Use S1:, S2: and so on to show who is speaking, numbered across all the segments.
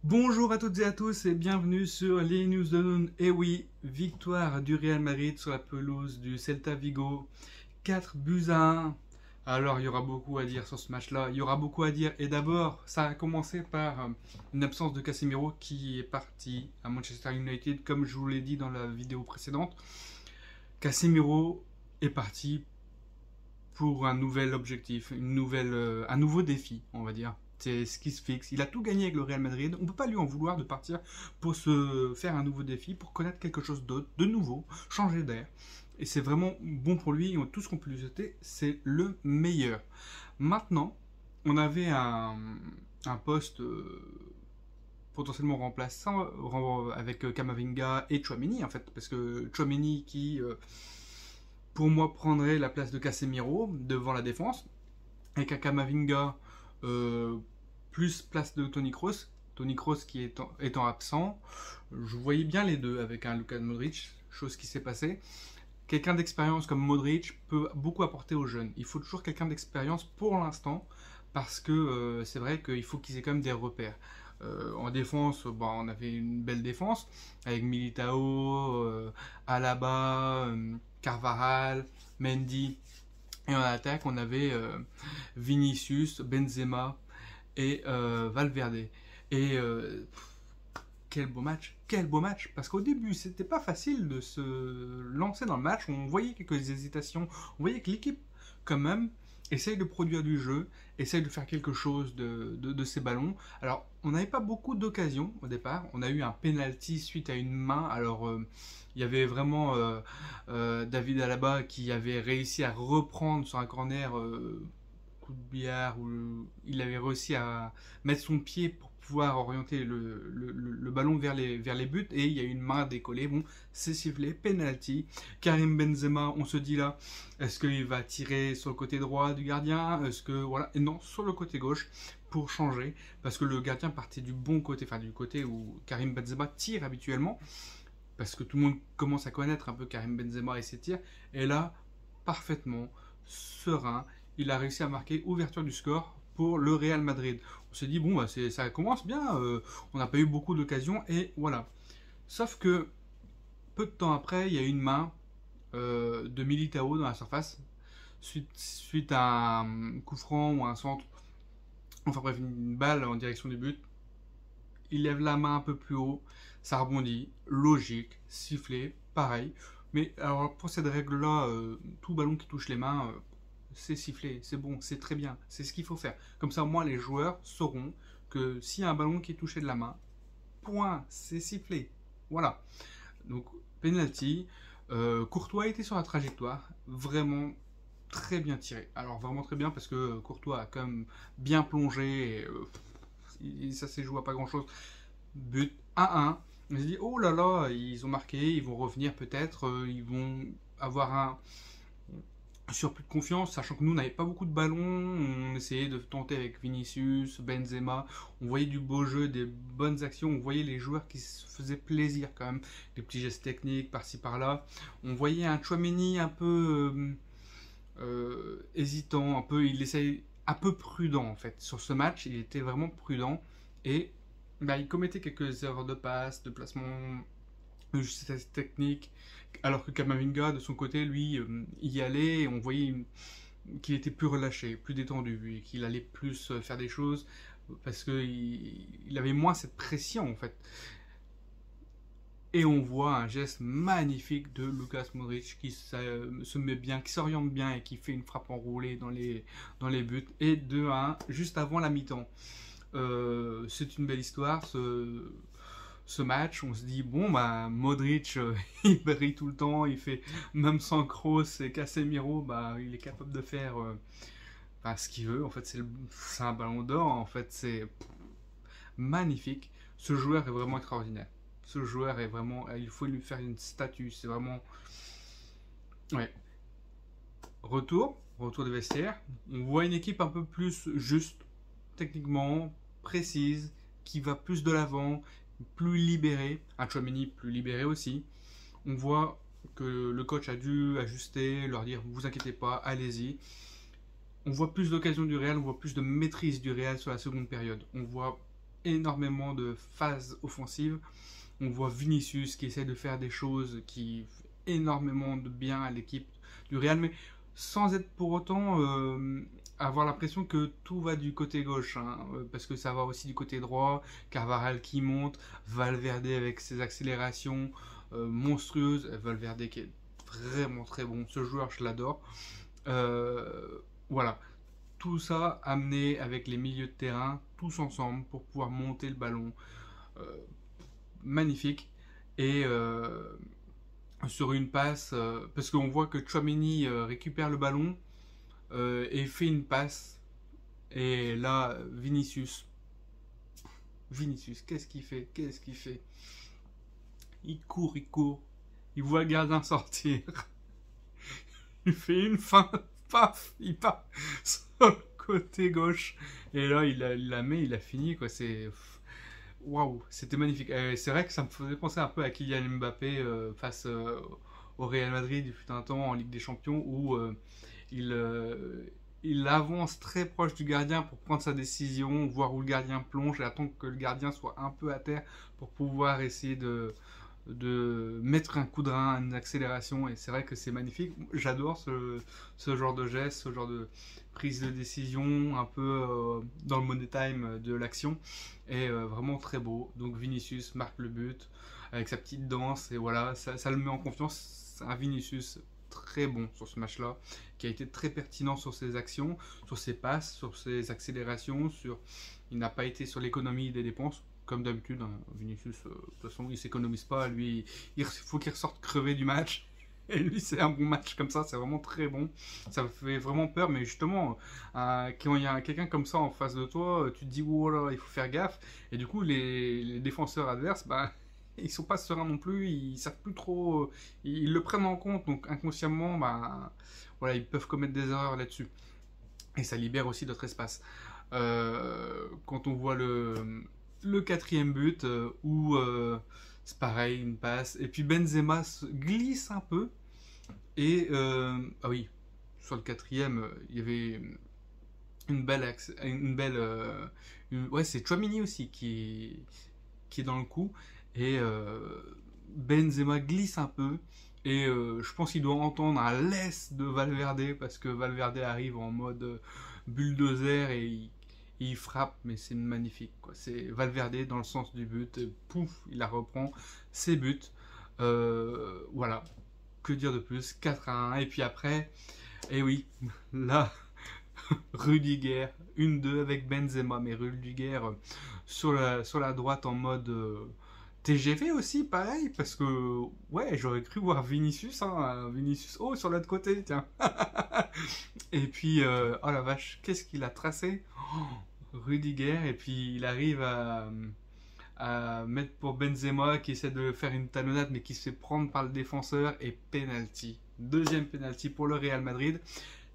S1: Bonjour à toutes et à tous et bienvenue sur les news de Noon. Et oui, victoire du Real Madrid sur la pelouse du Celta Vigo, 4 buts à 1. Alors il y aura beaucoup à dire sur ce match-là, il y aura beaucoup à dire. Et d'abord, ça a commencé par une absence de Casemiro qui est parti à Manchester United, comme je vous l'ai dit dans la vidéo précédente. Casemiro est parti pour un nouvel objectif, un nouveau défi, on va dire. C'est ce qui se fixe. Il a tout gagné avec le Real Madrid. On ne peut pas lui en vouloir de partir pour se faire un nouveau défi, pour connaître quelque chose d'autre, de nouveau, changer d'air. Et c'est vraiment bon pour lui. Tout ce qu'on peut lui souhaiter, c'est le meilleur. Maintenant, on avait un poste potentiellement remplaçant avec Kamavinga et Tchouaméni, en fait. Parce que Tchouaméni qui, pour moi, prendrait la place de Casemiro devant la défense. Avec un Kamavinga plus place de Toni Kroos. Toni Kroos qui étant absent. Je voyais bien les deux avec un Luka Modric, chose qui s'est passée. Quelqu'un d'expérience comme Modric peut beaucoup apporter aux jeunes. Il faut toujours quelqu'un d'expérience pour l'instant, parce que c'est vrai qu'il faut qu'ils aient quand même des repères. En défense, on avait une belle défense avec Militao, Alaba, Carvajal, Mendy. Et en attaque, on avait Vinicius, Benzema et Valverde. Et quel beau match, parce qu'au début, c'était pas facile de se lancer dans le match. On voyait quelques hésitations, on voyait que l'équipe, quand même, essaye de produire du jeu, essaye de faire quelque chose de ces ballons. Alors, on n'avait pas beaucoup d'occasions au départ. On a eu un penalty suite à une main. Alors, il y avait vraiment David Alaba qui avait réussi à reprendre sur un corner coup de billard où il avait réussi à mettre son pied pour pouvoir orienter le ballon vers les buts, et il y a une main décollée. Bon, c'est sifflé, penalty. Karim Benzema, on se dit là, est-ce qu'il va tirer sur le côté droit du gardien? Est-ce que voilà? Et non, sur le côté gauche pour changer, parce que le gardien partait du bon côté, enfin du côté où Karim Benzema tire habituellement, parce que tout le monde commence à connaître un peu Karim Benzema et ses tirs. Et là, parfaitement serein, il a réussi à marquer ouverture du score pour le Real Madrid. On s'est dit, bon, ça commence bien, on n'a pas eu beaucoup d'occasions, et voilà. Sauf que, peu de temps après, il y a une main de Militao dans la surface, suite à un coup franc ou un centre, enfin bref, une balle en direction du but. Il lève la main un peu plus haut, ça rebondit, logique, sifflé, pareil. Mais alors pour cette règle-là, tout ballon qui touche les mains, c'est sifflé, c'est bon, c'est très bien, c'est ce qu'il faut faire. Comme ça, moi, les joueurs sauront que s'il y a un ballon qui est touché de la main, point, c'est sifflé. Voilà. Donc, penalty. Courtois était sur la trajectoire, vraiment très bien tiré. Alors vraiment très bien, parce que Courtois a quand même bien plongé, et, ça s'est joué à pas grand chose. But 1-1. On s'est dit, oh là là, ils ont marqué, ils vont revenir peut-être, ils vont avoir un surplus de confiance, sachant que nous, on n'avait pas beaucoup de ballons. On essayait de tenter avec Vinicius, Benzema. On voyait du beau jeu, des bonnes actions. On voyait les joueurs qui se faisaient plaisir quand même. Des petits gestes techniques par-ci par-là. On voyait un Tchouaméni un peu hésitant, il essaye un peu prudent en fait. Sur ce match, il était vraiment prudent, et il commettait quelques erreurs de passe, de placement, de justesse technique, alors que Kamavinga, de son côté, lui, y allait, et on voyait qu'il était plus relâché, plus détendu, et qu'il allait plus faire des choses, parce qu'il avait moins cette pression, en fait. Et on voit un geste magnifique de Luka Modric qui se met bien, qui s'oriente bien et qui fait une frappe enroulée dans les buts. Et 2-1, juste avant la mi-temps. C'est une belle histoire, ce match. On se dit, bon, Modric, il brille tout le temps, il fait, même sans Kroos et Casemiro, il est capable de faire ce qu'il veut. En fait, c'est un ballon d'or, en fait, c'est magnifique. Ce joueur est vraiment extraordinaire. Ce joueur est vraiment, il faut lui faire une statue. C'est vraiment, ouais. Retour des vestiaires. On voit une équipe un peu plus juste, techniquement, précise, qui va plus de l'avant, plus libérée. Un Tchouaméni plus libéré aussi. On voit que le coach a dû ajuster, leur dire, vous inquiétez pas, allez-y. On voit plus d'occasions du Real, on voit plus de maîtrise du Real sur la seconde période. On voit énormément de phases offensives. On voit Vinicius qui essaie de faire des choses qui font énormément de bien à l'équipe du Real, mais sans être pour autant avoir l'impression que tout va du côté gauche, hein, parce que ça va aussi du côté droit. Carvajal qui monte, Valverde avec ses accélérations monstrueuses, Valverde qui est vraiment très bon, ce joueur je l'adore. Voilà, tout ça amené avec les milieux de terrain, tous ensemble pour pouvoir monter le ballon. Euh, Magnifique. Et sur une passe, parce qu'on voit que Tchouaméni récupère le ballon et fait une passe. Et là, Vinicius, qu'est-ce qu'il fait? Qu'est-ce qu'il fait? Il court, il court. Il voit le gardien sortir. Il fait une feinte, paf, il part sur le côté gauche. Et là, il la met, il a fini, quoi. C'est. Waouh, c'était magnifique. C'est vrai que ça me faisait penser un peu à Kylian Mbappé face au Real Madrid, il fut un temps en Ligue des Champions où il, euh, il avance très proche du gardien pour prendre sa décision, voir où le gardien plonge et attendre que le gardien soit un peu à terre pour pouvoir essayer de mettre un coup de rein, une accélération. Et c'est vrai que c'est magnifique. J'adore ce genre de geste, ce genre de prise de décision un peu dans le money time de l'action. Et vraiment très beau. Donc Vinicius marque le but avec sa petite danse. Et voilà, ça le met en confiance. C'est un Vinicius très bon sur ce match-là, qui a été très pertinent sur ses actions, sur ses passes, sur ses accélérations, il n'a pas été sur l'économie des dépenses, comme d'habitude, hein. Vinicius, de toute façon, il s'économise pas, lui, il faut qu'il ressorte crevé du match. Et lui, c'est un bon match comme ça, c'est vraiment très bon. Ça me fait vraiment peur, mais justement, quand il y a quelqu'un comme ça en face de toi, tu te dis, oh là, il faut faire gaffe. Et du coup, les défenseurs adverses, bah, ils sont pas sereins non plus, ils savent plus trop, ils le prennent en compte, donc inconsciemment, bah, voilà, ils peuvent commettre des erreurs là-dessus. Et ça libère aussi d'autres espaces. Quand on voit le quatrième but, où c'est pareil, une passe, et puis Benzema glisse un peu, et ah oui, sur le quatrième, il y avait ouais, c'est Chouamini aussi qui est dans le coup, et Benzema glisse un peu, et je pense qu'il doit entendre un laisse de Valverde, parce que Valverde arrive en mode bulldozer, et il frappe, mais c'est magnifique, quoi. C'est Valverde dans le sens du but, et pouf, il la reprend, ses buts. Voilà, que dire de plus, 4-1, et puis après, et oui, là, Rudiger, 1-2 avec Benzema, mais Rudiger sur la droite en mode TGV aussi, pareil, parce que, ouais, j'aurais cru voir Vinicius, hein, Vinicius, oh, sur l'autre côté, tiens. Et puis, oh la vache, qu'est-ce qu'il a tracé? Oh, Rudiger, et puis il arrive à mettre pour Benzema qui essaie de faire une talonnade mais qui se fait prendre par le défenseur, et penalty. Deuxième penalty pour le Real Madrid.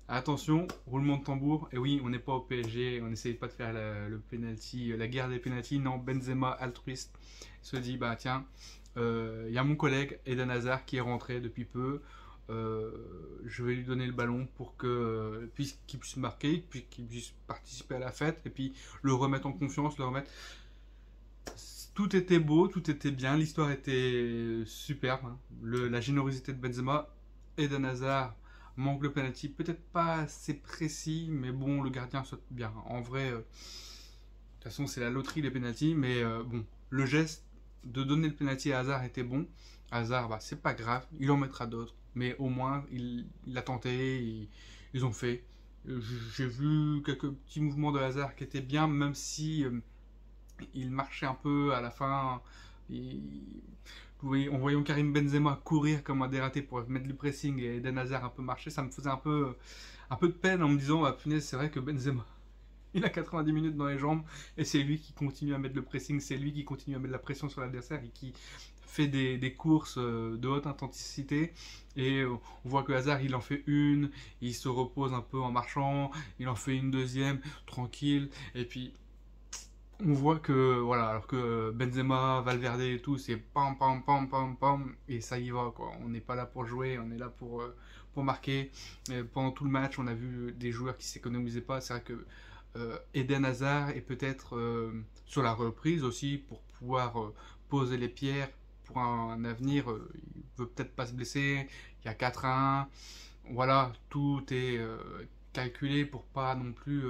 S1: Attention, roulement de tambour. Et oui, on n'est pas au PSG, on n'essaye pas de faire le penalty, la guerre des penalties. Non, Benzema, altruiste, se dit bah tiens, il y a mon collègue Eden Hazard qui est rentré depuis peu. Je vais lui donner le ballon pour qu'il puisse marquer, puis qu'il puisse participer à la fête, et puis le remettre en confiance, le remettre. Tout était beau, tout était bien, l'histoire était superbe, hein. La générosité de Benzema, Eden Hazard manque le penalty, peut-être pas assez précis, mais bon, le gardien saute bien. En vrai, de toute façon, c'est la loterie les penalties, mais bon, le geste de donner le penalty à Hazard était bon. Hazard, bah, c'est pas grave, il en mettra d'autres, mais au moins, il a tenté, ils ont fait. J'ai vu quelques petits mouvements de Hazard qui étaient bien, même si il marchait un peu à la fin. Oui, en voyant Karim Benzema courir comme un dératé pour mettre le pressing et Eden Hazard un peu marcher, ça me faisait un peu de peine en me disant, ah, punaise, c'est vrai que Benzema, il a 90 minutes dans les jambes et c'est lui qui continue à mettre le pressing, c'est lui qui continue à mettre la pression sur l'adversaire et qui fait des courses de haute intensité. Et on voit que Hazard, il en fait une, il se repose un peu en marchant, il en fait une deuxième, tranquille, et puis on voit que, voilà, alors que Benzema, Valverde et tout, c'est pam pam pam pam pam, et ça y va, quoi. On n'est pas là pour jouer, on est là pour marquer. Et pendant tout le match, on a vu des joueurs qui s'économisaient pas. C'est vrai que Eden Hazard est peut-être sur la reprise aussi pour pouvoir poser les pierres pour un avenir. Il veut peut-être pas se blesser. Il y a 4-1. Voilà, tout est calculé pour pas non plus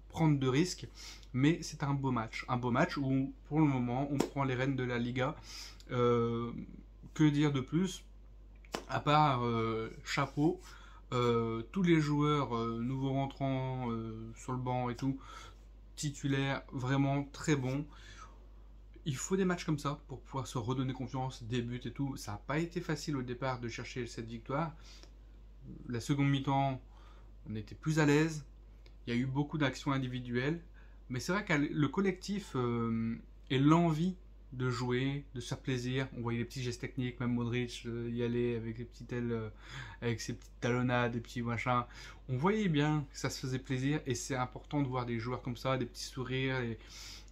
S1: prendre de risques. Mais c'est un beau match. Un beau match où, pour le moment, on prend les rênes de la Liga. Que dire de plus? À part chapeau, tous les joueurs nouveaux rentrants sur le banc et tout, titulaires, vraiment très bons. Il faut des matchs comme ça pour pouvoir se redonner confiance, des buts et tout. Ça n'a pas été facile au départ de chercher cette victoire. La seconde mi-temps, on était plus à l'aise. Il y a eu beaucoup d'actions individuelles. Mais c'est vrai que le collectif et l'envie de jouer, de se faire plaisir. On voyait les petits gestes techniques, même Modric y aller avec les petites ailes, avec ses petites talonnades, des petits machins. On voyait bien que ça se faisait plaisir et c'est important de voir des joueurs comme ça, des petits sourires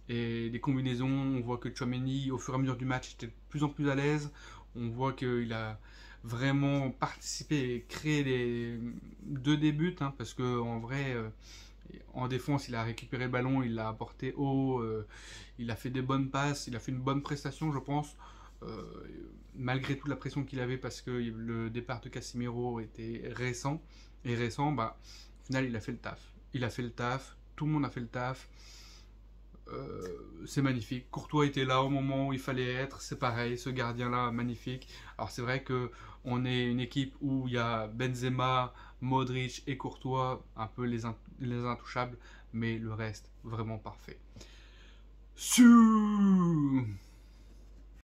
S1: et des combinaisons. On voit que Tchouaméni, au fur et à mesure du match, était de plus en plus à l'aise. On voit qu'il a vraiment participé et créé les deux buts, hein, parce que en vrai, en défense, il a récupéré le ballon, il l'a apporté haut, il a fait des bonnes passes, il a fait une bonne prestation, je pense, euh, malgré toute la pression qu'il avait parce que le départ de Casemiro était récent. Et récent, bah, au final, il a fait le taf. Il a fait le taf, tout le monde a fait le taf. C'est magnifique. Courtois était là au moment où il fallait être. C'est pareil, ce gardien-là, magnifique. Alors c'est vrai que on est une équipe où il y a Benzema, Modric et Courtois, un peu les intouchables, mais le reste, vraiment parfait. Su